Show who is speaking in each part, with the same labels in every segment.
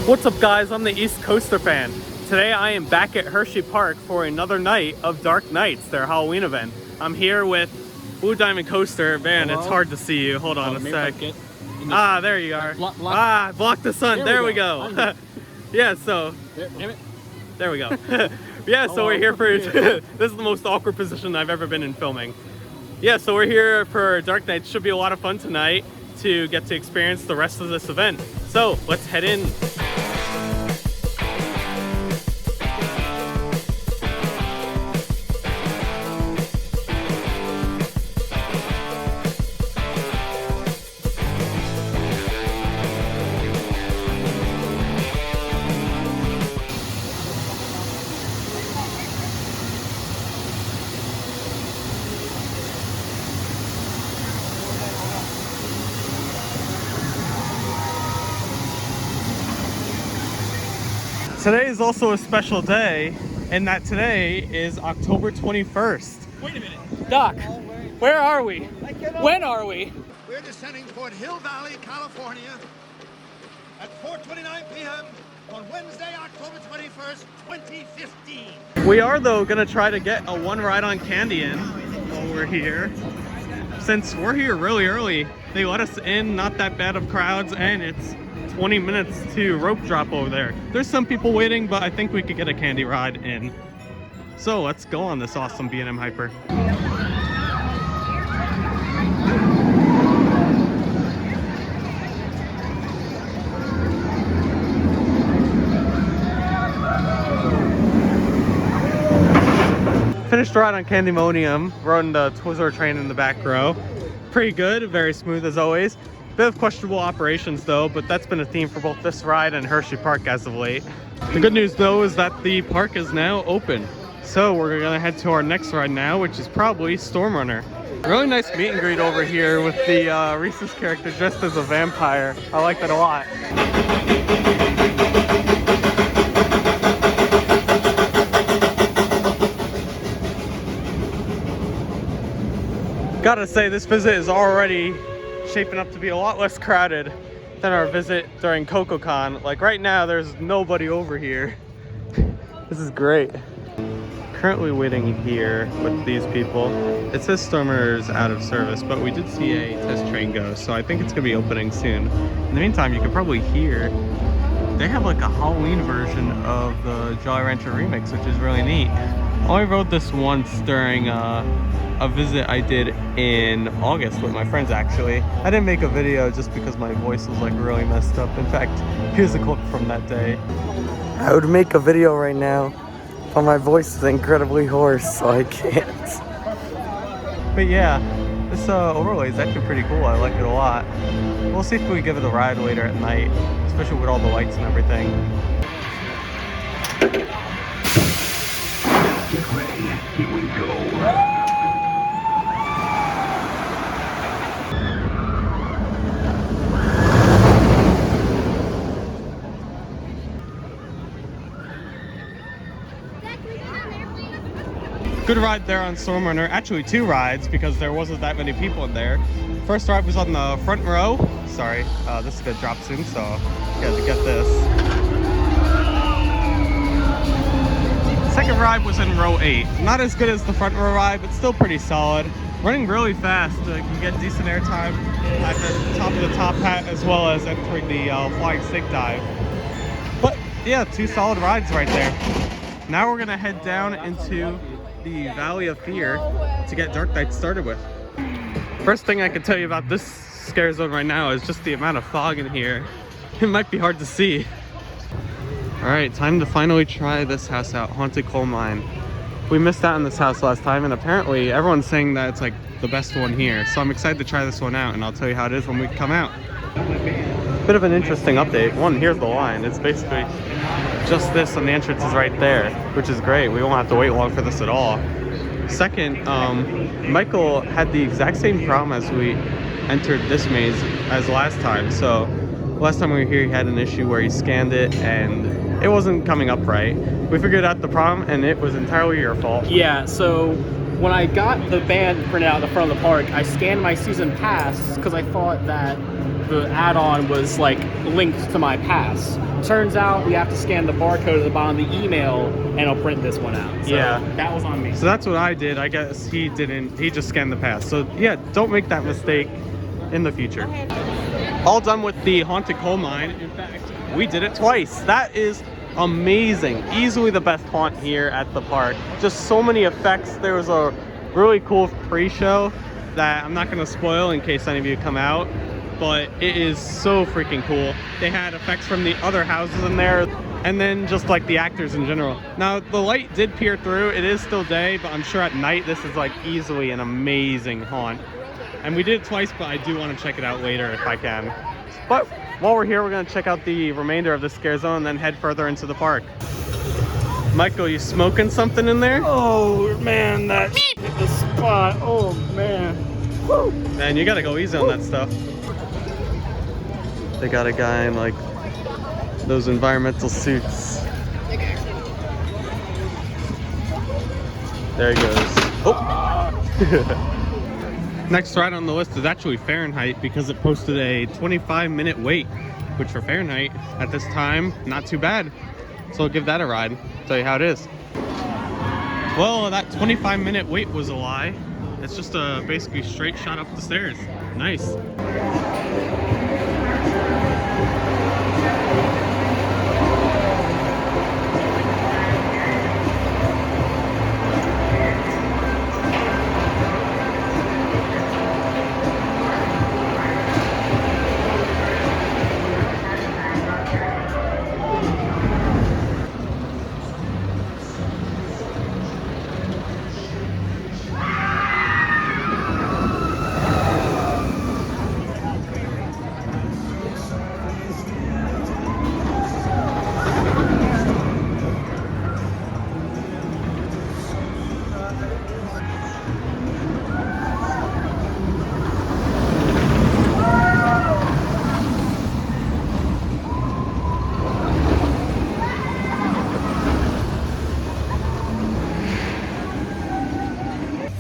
Speaker 1: What's up guys, I'm the East Coaster fan. Today I am back at Hersheypark for another night of Dark Nights, their Halloween event. I'm here with Blue Diamond Coaster. Man,
Speaker 2: Hello?
Speaker 1: It's hard to see you. Hold on a sec. Ah, there you are. Block the sun. There we go. Yeah, so there we go. Yeah, so we're here for this is the most awkward position I've ever been in filming. Yeah, so we're here for Dark Nights. Should be a lot of fun tonight to get to experience the rest of this event. So let's head in. Today is also a special day, in that today is October 21st.
Speaker 2: Wait a minute.
Speaker 1: Doc, where are we? When are we?
Speaker 3: We're descending toward Hill Valley, California at 4:29 p.m. on Wednesday, October 21st, 2015.
Speaker 1: We are, though, going to try to get a one ride on candy in while we're here. Since we're here really early, they let us in, not that bad of crowds, and it's 20 minutes to rope drop over there. There's some people waiting, but I think we could get a candy ride in. So let's go on this awesome B&M Hyper. Finished the ride on Candymonium. We're on the Twizzler train in the back row. Pretty good, very smooth as always. Bit of questionable operations though, but that's been a theme for both this ride and Hersheypark as of late. The good news though is that the park is now open. So we're gonna head to our next ride now, which is probably Storm Runner. Really nice meet and greet over here with the Reese's character dressed as a vampire. I like that a lot. Gotta say, this visit is already shaping up to be a lot less crowded than our visit during Cocoacon. Like right now, there's nobody over here. This is great. Currently waiting here with these people. It says Storm Runner is out of service, but we did see a test train go, so I think it's gonna be opening soon. In the meantime, you can probably hear they have like a Halloween version of the Jolly Rancher remix, which is really neat. I only rode this once during a visit I did in August with my friends actually. I didn't make a video just because my voice was like really messed up. In fact, here's a clip from that day. I would make a video right now, but my voice is incredibly hoarse, so I can't. But yeah, this overlay is actually pretty cool. I like it a lot. We'll see if we give it a ride later at night, especially with all the lights and everything.
Speaker 4: Get ready, here we go.
Speaker 1: Good ride there on Storm Runner. Actually, two rides because there wasn't that many people in there. First ride was on the front row. Sorry, this is gonna drop soon, so you got to get this. Second ride was in row 8. Not as good as the front row ride, but still pretty solid. Running really fast. You get decent airtime at the top of the top hat as well as entering the flying snake dive. But yeah, two solid rides right there. Now we're gonna head down into the Valley of Fear to get Dark Nights started with. First thing I can tell you about this scare zone right now is just the amount of fog in here. It might be hard to see. Alright, time to finally try this house out, Haunted Coal Mine. We missed out on this house last time, and apparently everyone's saying that it's like the best one here. So I'm excited to try this one out, and I'll tell you how it is when we come out. Bit of an interesting update. One, here's the line. It's basically just this, and the entrance is right there, which is great. We won't have to wait long for this at all. Second, Michael had the exact same problem as we entered this maze as last time. So last time we were here, he had an issue where he scanned it and it wasn't coming up right. We figured out the problem, and it was entirely your fault.
Speaker 2: Yeah, so when I got the band printed out at the front of the park, I scanned my season pass because I thought that the add-on was like linked to my pass. Turns out we have to scan the barcode at the bottom of the email and it'll print this one out. So
Speaker 1: Yeah.
Speaker 2: that was on me.
Speaker 1: So that's what I did. I guess he didn't. He just scanned the pass. So yeah, don't make that mistake in the future. All done with the haunted coal mine. In fact, we did it twice. That is amazing. Easily the best haunt here at the park. Just so many effects. There was a really cool pre-show that I'm not going to spoil in case any of you come out, but it is so freaking cool. They had effects from the other houses in there, and then just like the actors in general. Now the light did peer through. It is still day, but I'm sure at night this is like easily an amazing haunt. And we did it twice, but I do want to check it out later if I can. But while we're here, we're going to check out the remainder of the scare zone and then head further into the park. Michael, you smoking something in there?
Speaker 2: Oh man, that hit the spot. Oh man. Woo.
Speaker 1: Man, you gotta go easy on that stuff. They got a guy in like those environmental suits. There he goes. Oh! Next ride on the list is actually Fahrenheit because it posted a 25-minute wait, which for Fahrenheit at this time, not too bad. So I'll give that a ride, tell you how it is. Well, that 25-minute wait was a lie. It's just a basically straight shot up the stairs. Nice.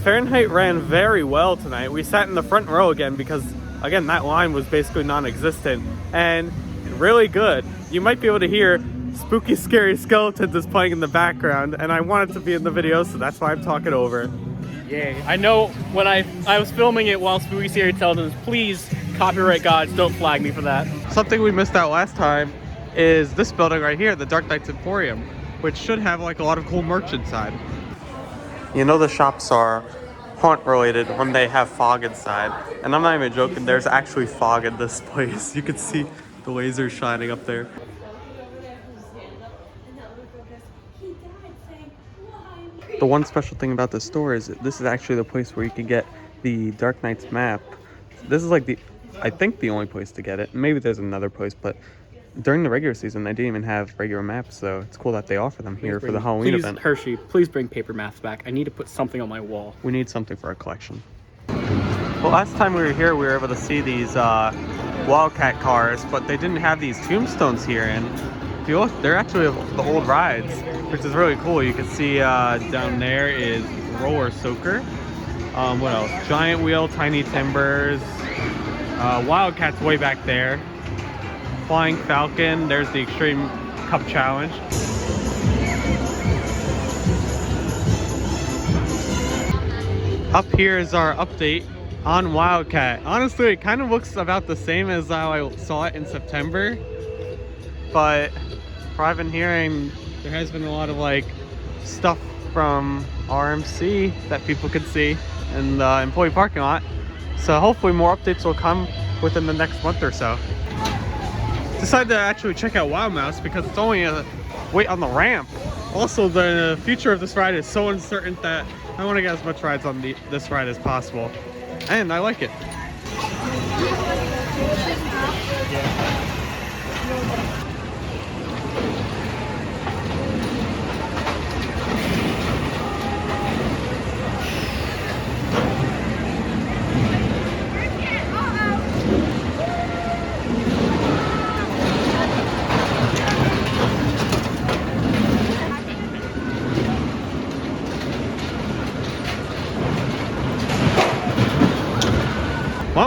Speaker 1: Fahrenheit ran very well tonight. We sat in the front row again because, again, that line was basically non-existent and really good. You might be able to hear spooky, scary skeletons is playing in the background, and I want it to be in the video, so that's why I'm talking over.
Speaker 2: Yay. I know when I was filming it while Spooky Scary Skeletons, please, copyright gods, don't flag me for that.
Speaker 1: Something we missed out last time is this building right here, the Dark Knights Emporium, which should have like a lot of cool merch inside. You know the shops are haunt related when they have fog inside, and I'm not even joking, there's actually fog in this place. You can see the lasers shining up there. The one special thing about this store is this is actually the place where you can get the Dark Knights map. This is like I think the only place to get it. Maybe there's another place, but during the regular season, they didn't even have regular maps, so it's cool that they offer them here for the Halloween event.
Speaker 2: Hershey, please bring paper maps back. I need to put something on my wall.
Speaker 1: We need something for our collection. Well, last time we were here, we were able to see these Wildcat cars, but they didn't have these tombstones here. And if you look, they're actually the old rides, which is really cool. You can see down there is Roller Soaker. What else? Giant Wheel, Tiny Timbers. Wildcat's way back there. Flying Falcon, there's the Extreme Cup Challenge. Up here is our update on Wildcat. Honestly, it kind of looks about the same as how I saw it in September, but from what I've been hearing, there has been a lot of like stuff from RMC that people could see in the employee parking lot. So hopefully more updates will come within the next month or so. Decided to actually check out Wild Mouse because it's only a wait on the ramp. Also, the future of this ride is so uncertain that I want to get as much rides on this ride as possible. And I like it.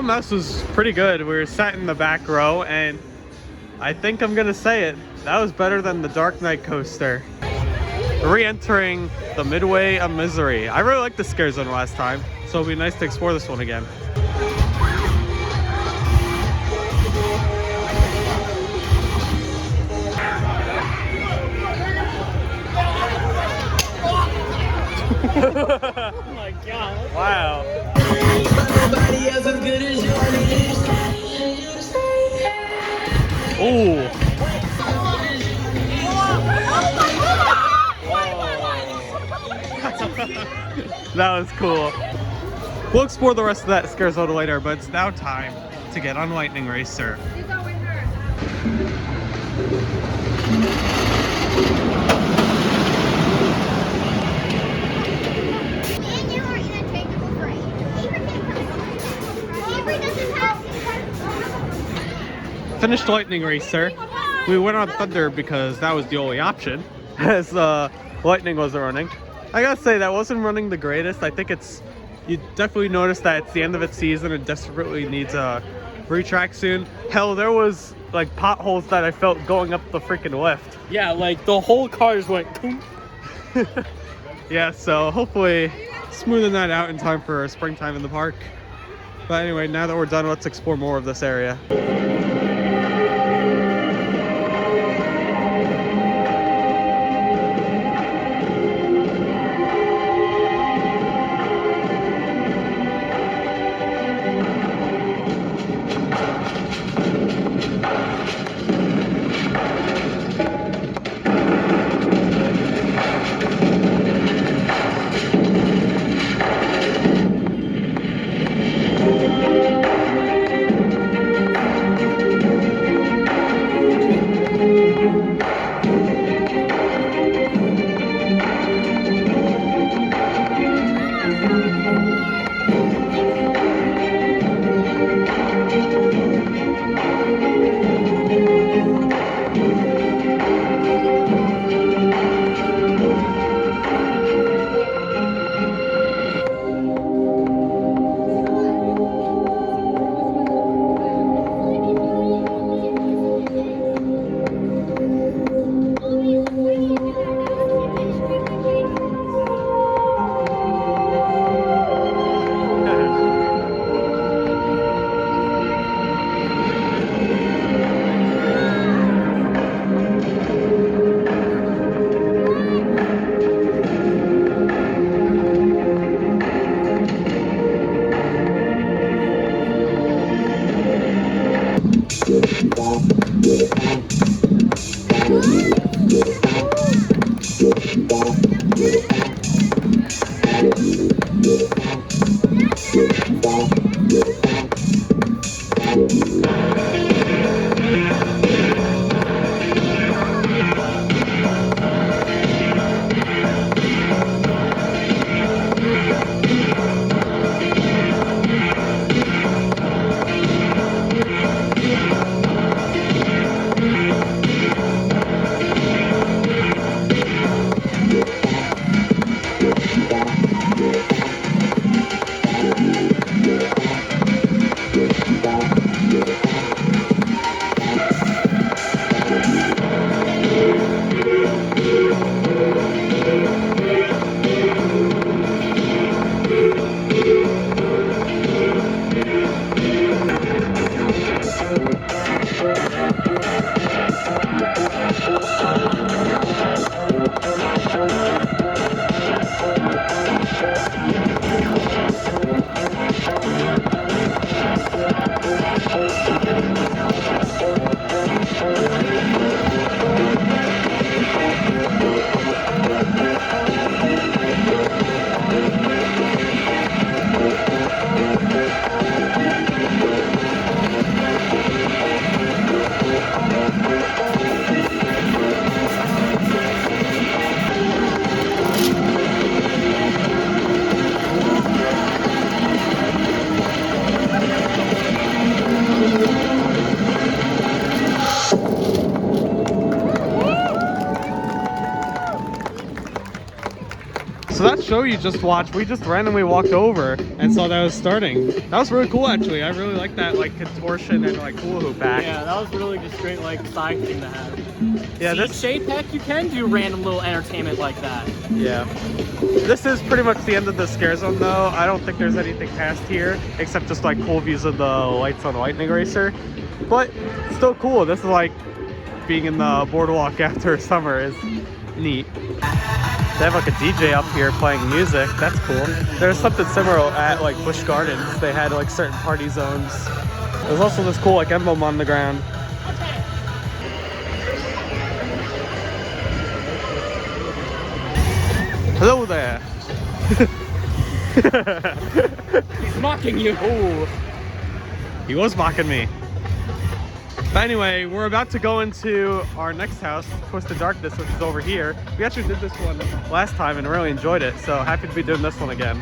Speaker 1: EMS was pretty good. We were sat in the back row, and I think I'm gonna say it, that was better than the Dark Knight coaster. Re-entering the Midway of Misery. I really liked the Scare Zone last time, so it'll be nice to explore this one again.
Speaker 2: Oh my god.
Speaker 1: Wow.
Speaker 5: Nobody else as good as you.
Speaker 1: Ooh. That was cool. We'll explore the rest of that Scare Zone later, but it's now time to get on Lightning Racer. Finished Lightning Racer. We went on Thunder because that was the only option, as Lightning wasn't running. I gotta say, that wasn't running the greatest. I think you definitely notice that it's the end of its season and desperately needs a retrack soon. Hell, there was like potholes that I felt going up the freaking lift.
Speaker 2: Yeah, like the whole car just went coom.
Speaker 1: Yeah, so hopefully smoothing that out in time for springtime in the park. But anyway, now that we're done, let's explore more of this area. So that show you just watched, we just randomly walked over and saw that was starting. That was really cool, actually. I really like that, like, contortion and like hula hoop act.
Speaker 2: Yeah, that was really just great, like, side thing to have.
Speaker 1: Yeah,
Speaker 2: See, Hersheypark, you can do random little entertainment like that.
Speaker 1: Yeah. This is pretty much the end of the scare zone, though. I don't think there's anything past here except just like cool views of the lights on Lightning Racer. But still cool. This is like being in the boardwalk after summer is neat. They have like a DJ up here playing music. That's cool. There's something similar at like Busch Gardens. They had like certain party zones. There's also this cool like emblem on the ground. Hello there.
Speaker 2: He's mocking you.
Speaker 1: Ooh. He was mocking me. But anyway, we're about to go into our next house, Twisted Darkness, which is over here. We actually did this one last time and really enjoyed it, so happy to be doing this one again.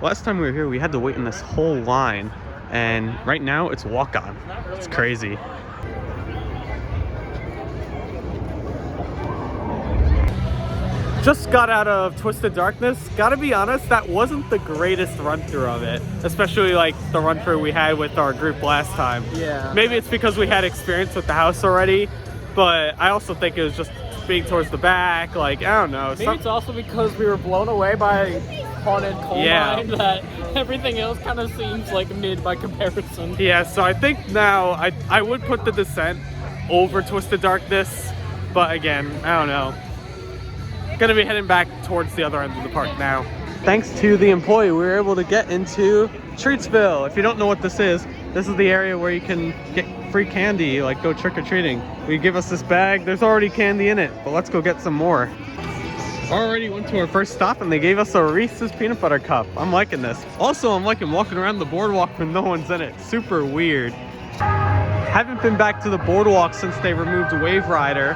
Speaker 1: Last time we were here, we had to wait in this whole line, and right now it's walk-on. It's crazy. Just got out of Twisted Darkness. Gotta be honest, that wasn't the greatest run-through of it, especially like the run-through we had with our group last time.
Speaker 2: Yeah.
Speaker 1: Maybe it's because we had experience with the house already, but I also think it was just being towards the back, like, I don't know.
Speaker 2: Maybe it's also because we were blown away by Haunted Coal Mine that everything else kind of seems like mid by comparison.
Speaker 1: Yeah, so I think now I would put the Descent over Twisted Darkness, but again, I don't know. Gonna be heading back towards the other end of the park now. Thanks to the employee, we were able to get into Treatsville. If you don't know what this is the area where you can get free candy, like go trick-or-treating. We give us this bag, there's already candy in it, but let's go get some more. Already went to our first stop and they gave us a Reese's peanut butter cup. I'm liking this. Also, I'm liking walking around the boardwalk when no one's in it. Super weird. Haven't been back to the boardwalk since they removed Wave Rider.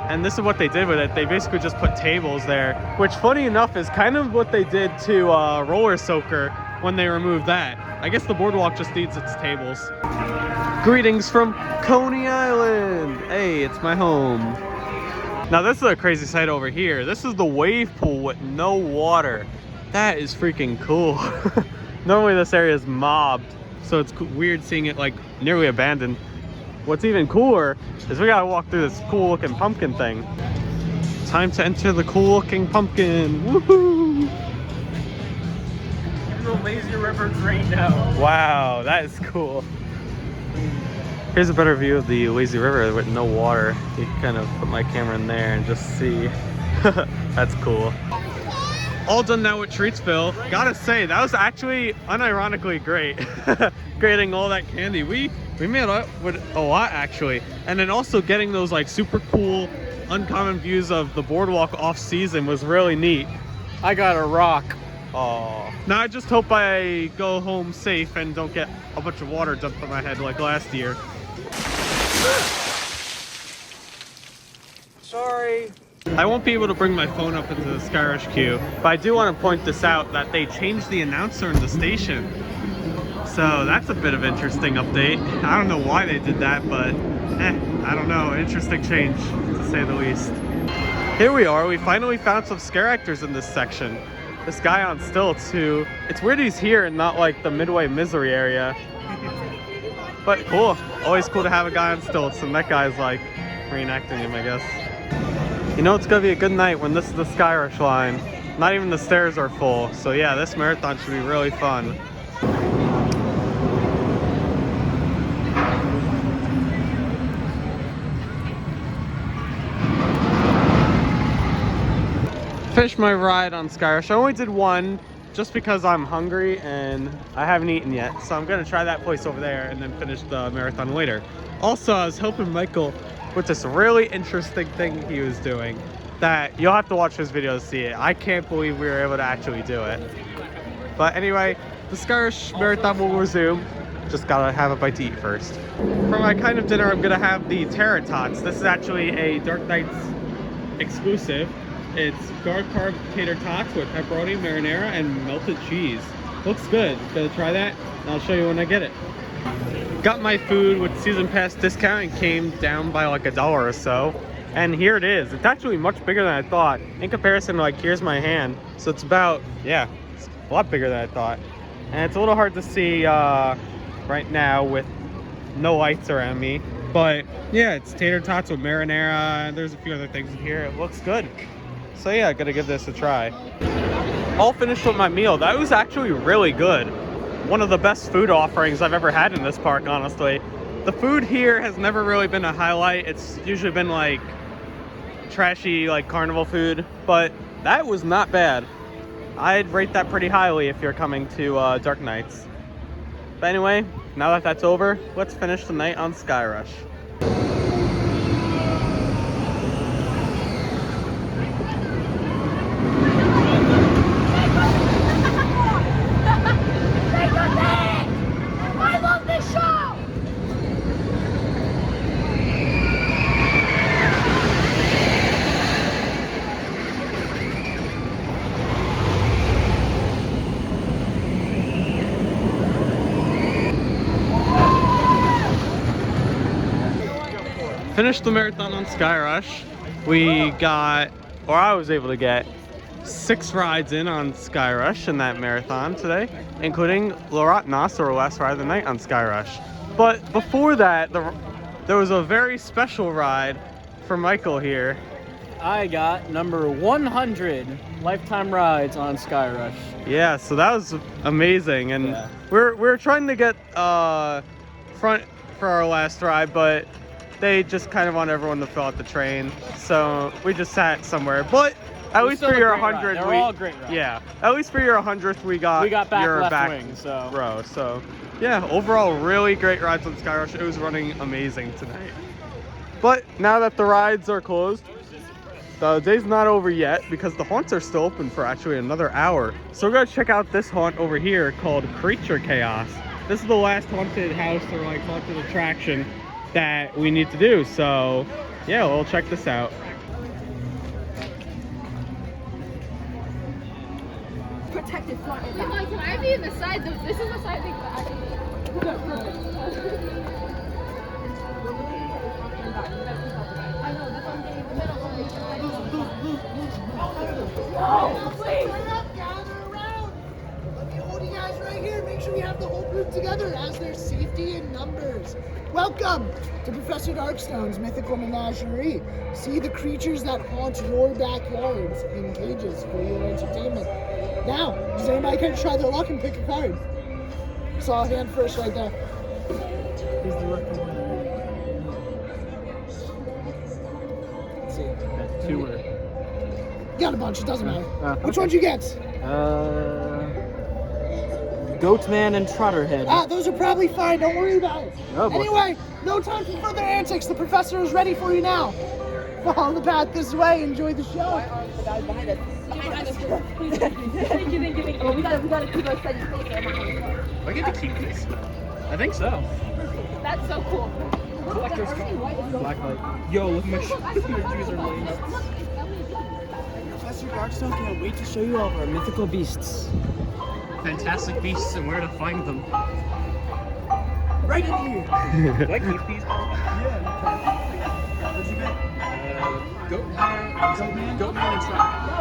Speaker 1: And this is what they did with it. They basically just put tables there, which funny enough is kind of what they did to Roller Soaker when they removed that. I guess the boardwalk just needs its tables. Greetings from Coney Island. Hey, it's my home. Now this is a crazy sight over here. This is the wave pool with no water. That is freaking cool. Normally this area is mobbed, so it's weird seeing it like nearly abandoned. What's even cooler is we gotta walk through this cool looking pumpkin thing. Time to enter the cool looking pumpkin. Woohoo!
Speaker 2: The lazy river's right now.
Speaker 1: Wow, that is cool. Here's a better view of the lazy river with no water. You can kind of put my camera in there and just see. That's cool. All done now with Treatsville. Gotta say, that was actually unironically great. Getting all that candy. We made up with a lot actually. And then also getting those like super cool, uncommon views of the boardwalk off season was really neat.
Speaker 2: I got a rock.
Speaker 1: Oh. Now I just hope I go home safe and don't get a bunch of water dumped on my head like last year.
Speaker 2: Sorry.
Speaker 1: I won't be able to bring my phone up into the Skyrush queue, but I do want to point this out that they changed the announcer in the station. So that's a bit of an interesting update. I don't know why they did that, but I don't know. Interesting change, to say the least. Here we are. We finally found some scare actors in this section. This guy on stilts who, it's weird he's here and not like the Midway Misery area. But cool. Always cool to have a guy on stilts, and that guy's like reenacting him, I guess. You know it's gonna be a good night when this is the Skyrush line. Not even the stairs are full. So yeah, this marathon should be really fun. Finished my ride on Skyrush. I only did one just because I'm hungry and I haven't eaten yet. So I'm gonna try that place over there and then finish the marathon later. Also, I was helping Michael with this really interesting thing he was doing that you'll have to watch his video to see it. I can't believe we were able to actually do it. But anyway, the Skyrush marathon will resume. Just gotta have a bite to eat first. For my kind of dinner, I'm gonna have the Terra Tots. This is actually a Dark Nights exclusive. It's garlic carb tater tots with pepperoni, marinara, and melted cheese. Looks good. Gonna try that, and I'll show you when I get it. Got my food with season pass discount and came down by like $1 or so. And here it is. It's actually much bigger than I thought. In comparison to, like, here's my hand. So it's about, yeah, it's a lot bigger than I thought. And it's a little hard to see right now with no lights around me. But yeah, it's tater tots with marinara, and there's a few other things in here. It looks good. So yeah, gotta give this a try. All finished with my meal. That was actually really good. One of the best food offerings I've ever had in this park, honestly. The food here has never really been a highlight. It's usually been like trashy, like carnival food, but that was not bad. I'd rate that pretty highly if you're coming to Dark Nights. But anyway, now that that's over, let's finish the night on Sky Rush.
Speaker 6: I love this show!
Speaker 1: Finished the marathon on Sky Rush. We got, or I was able to get, 6 rides in on Sky Rush in that marathon today, including Lorat Nas, or last ride of the night on Sky Rush. But before that, there was a very special ride for Michael here.
Speaker 2: I got number 100 lifetime rides on Sky Rush.
Speaker 1: Yeah, so that was amazing, and
Speaker 2: Yeah.
Speaker 1: we're trying to get front for our last ride, but they just kind of want everyone to fill out the train, so we just sat somewhere. But at least for your 100,
Speaker 2: they're all great rides.
Speaker 1: Yeah, at least for your 100th, we got
Speaker 2: back
Speaker 1: your
Speaker 2: left
Speaker 1: back
Speaker 2: wing, so
Speaker 1: row. So yeah, overall, really great rides on Sky Rush. It was running amazing tonight. But now that the rides are closed, the day's not over yet because the haunts are still open for actually another hour. So we're gonna check out this haunt over here called Creature Chaos. This is the last haunted house or like haunted attraction that we need to do. So yeah, we'll check this out.
Speaker 6: Protected front and back. Can I be in the side? This is the side thing that I know, this one getting in the middle. No, please!
Speaker 7: Gather around! Let me hold you guys right here. Make sure we have the whole group together as there's safety in numbers. Welcome to Professor Darkstone's Mythical Menagerie. See the creatures that haunt your backyards in cages for your entertainment. Now, does anybody care to try their luck and pick a card? Saw a hand first right there. Here's the lucky one. Let's see.
Speaker 2: two or
Speaker 7: Got a bunch, it doesn't matter. Which one'd you get?
Speaker 2: Goatman and Trotterhead.
Speaker 7: Ah, those are probably fine, don't worry about it.
Speaker 2: Oh, boy.
Speaker 7: Anyway, no time for further antics. The professor is ready for you now. Follow the path this way, enjoy the show.
Speaker 6: The guys behind us. Please, thank you. Oh, we gotta keep our steady pace.
Speaker 2: Do I get to keep this? I think so.
Speaker 6: That's so cool.
Speaker 2: Collector's Blacklight. Yo, look at my shoes. My shoes are lame.
Speaker 7: Professor Darkstone can't wait to show you all of our mythical beasts.
Speaker 2: Fantastic beasts and where to find them.
Speaker 7: Right in here.
Speaker 2: Do I keep these?
Speaker 7: Yeah. What'd you get?
Speaker 2: Goatman and Trotterhead.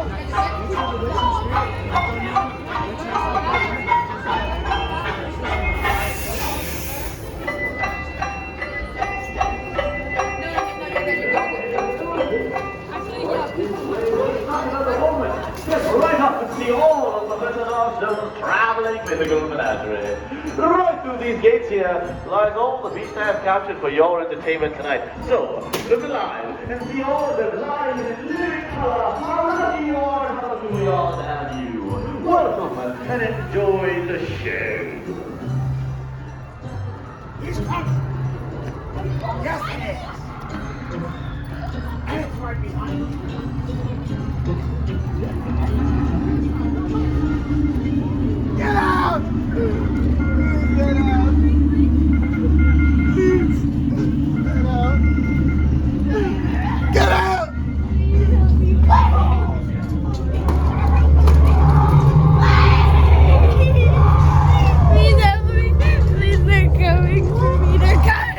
Speaker 4: Yes, right up to see all of Professor Darkstone's traveling mythical menagerie. Right through these gates here lies all the beasts I have captured for your entertainment tonight. So, look alive and see all of them live in living color. How lucky you are and how lucky we are to have you. Welcome and enjoy the show.
Speaker 7: He's coming. Yes, it is. And it's right behind you. Get out! Get out! Please! Get out! Get out!
Speaker 6: Please help me. Please, they're coming for me. They're coming.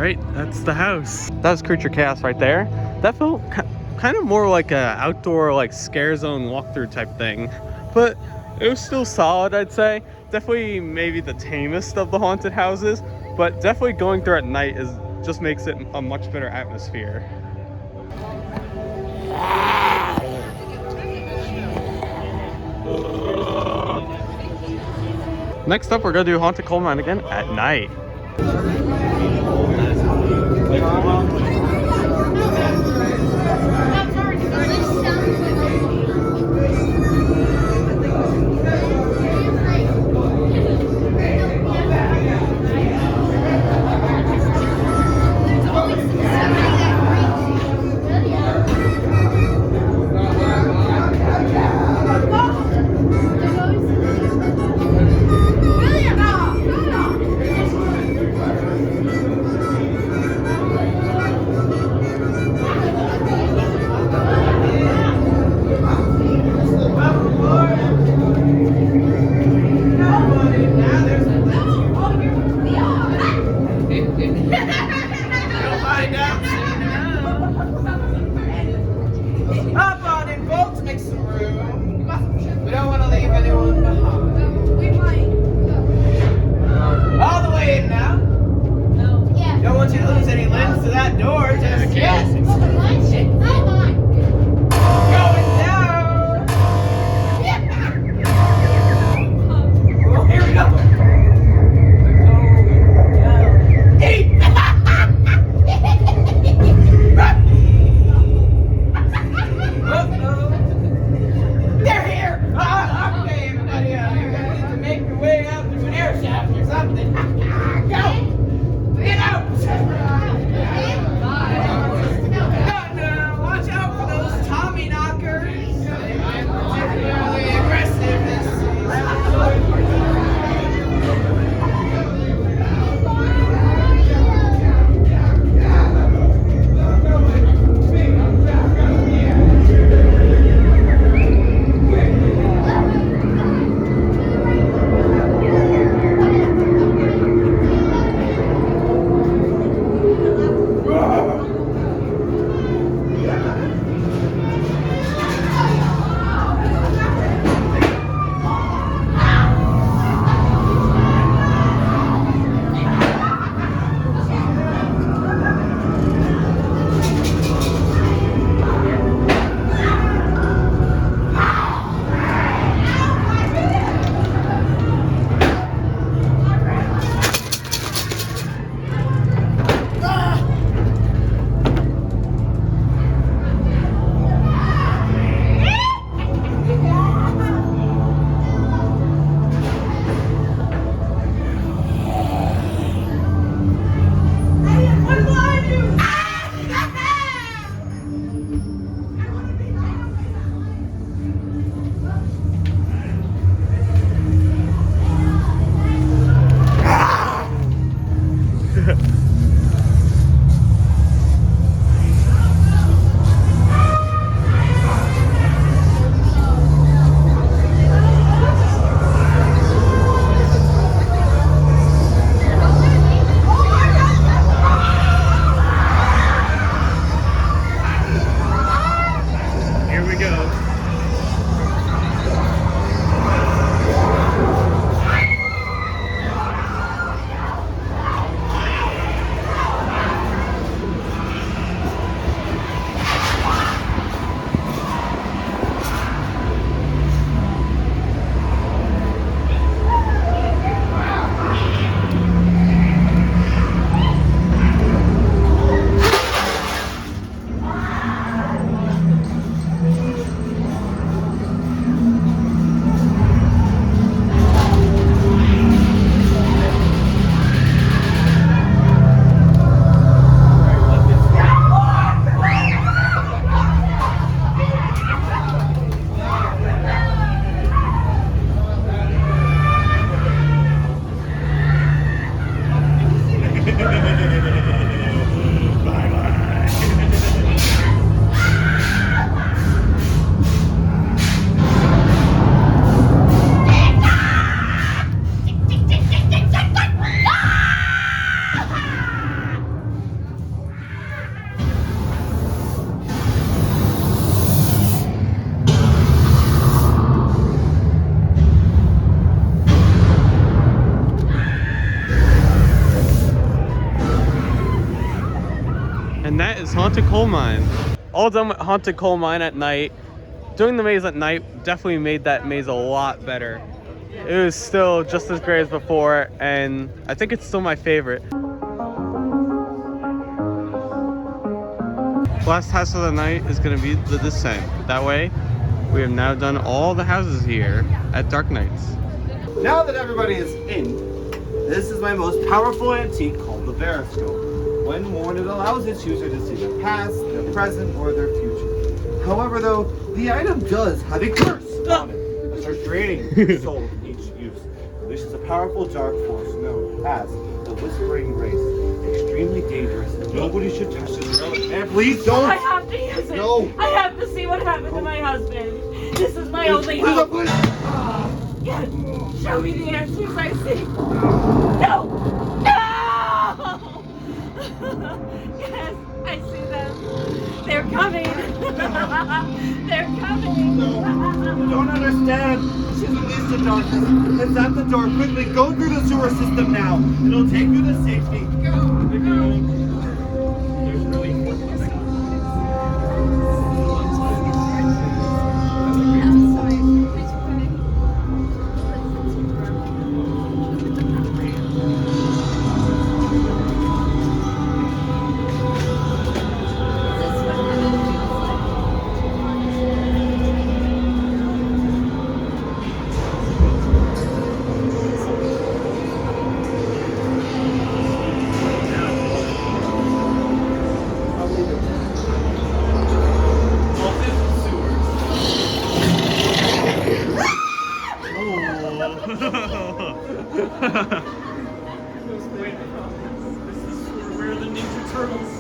Speaker 1: right, that's the house. That was Creature Chaos right there. That felt kind of more like a outdoor like scare zone walkthrough type thing, but it was still solid, I'd say. Definitely maybe the tamest of the haunted houses, but definitely going through at night just makes it a much better atmosphere. Next up, we're gonna do Haunted Coal Mine again at night.
Speaker 5: Hop on in, folks, make some room. We don't want to leave anyone behind. All the way in now. Don't want you to lose any limbs to that door just yet. Going down. Oh, here we go. They're here! Okay, everybody, you're gonna need to make your way out through an air shaft or something. Go! Get out! Go!
Speaker 1: And that is Haunted Coal Mine. All done with Haunted Coal Mine at night. Doing the maze at night definitely made that maze a lot better. It was still just as great as before, and I think it's still my favorite. Last house of the night is going to be the Descent. That way, we have now done all the houses here at Dark Nights.
Speaker 8: Now that everybody is in, this is my most powerful antique called the Veriscope. When worn, it allows its user to see their past, their present, or their future. However, though, the item does have a curse on it that starts draining the soul of each use. This is a powerful dark force known as the Whispering Grace. Extremely dangerous, and nobody should touch this relic. And please don't!
Speaker 6: I have to use it!
Speaker 8: No!
Speaker 6: I have to see what happened to my husband. This is my only hope. Yes, show me the answers I seek. No! No! Yes, I see them. They're coming. They're coming.
Speaker 8: You don't understand. She's released the darkness. It's at the door. Quickly, go through the sewer system now. It'll take you to safety. Go.
Speaker 2: Where are the Ninja Turtles?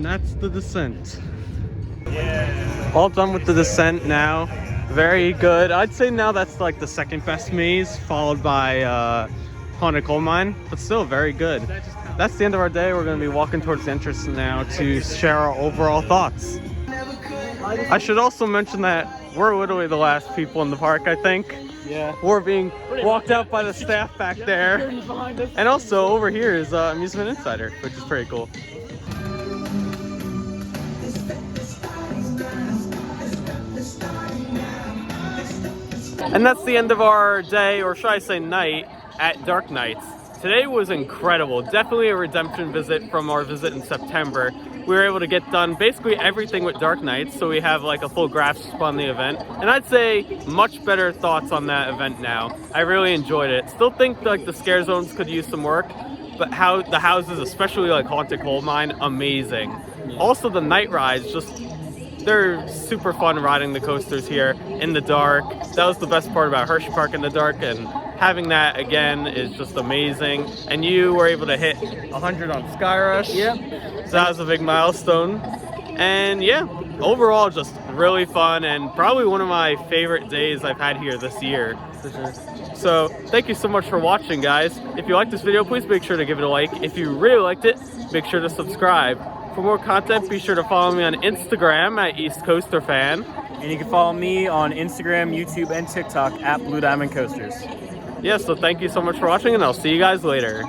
Speaker 1: And that's the descent. All done with the descent now. Very good. I'd say now that's like the second best maze, followed by Haunted Coal Mine, but still very good. That's the end of our day. We're going to be walking towards the entrance now to share our overall thoughts. I should also mention that we're literally the last people in the park, I think.
Speaker 2: Yeah.
Speaker 1: We're being walked out by the staff back there. And also over here is Amusement Insider, which is pretty cool. And that's the end of our day, or should I say night, at Dark Nights. Today was incredible. Definitely a redemption visit from our visit in September. We were able to get done basically everything with Dark Nights, so we have like a full grasp on the event. And I'd say much better thoughts on that event now. I really enjoyed it. Still think like the scare zones could use some work, but how the houses, especially like Haunted Coal Mine, amazing. Also the night rides, just they're super fun riding the coasters here in the dark. That was the best part about Hersheypark in the dark, and having that again is just amazing. And you were able to hit 100 on Skyrush. Yep. So that was a big milestone. And yeah, overall just really fun and probably one of my favorite days I've had here this year. So thank you so much for watching, guys. If you liked this video, please make sure to give it a like. If you really liked it, make sure to subscribe. For more content, be sure to follow me on Instagram at East Coaster Fan.
Speaker 2: And you can follow me on Instagram, YouTube, and TikTok at Blue Diamond Coasters.
Speaker 1: Yeah, so thank you so much for watching, and I'll see you guys later.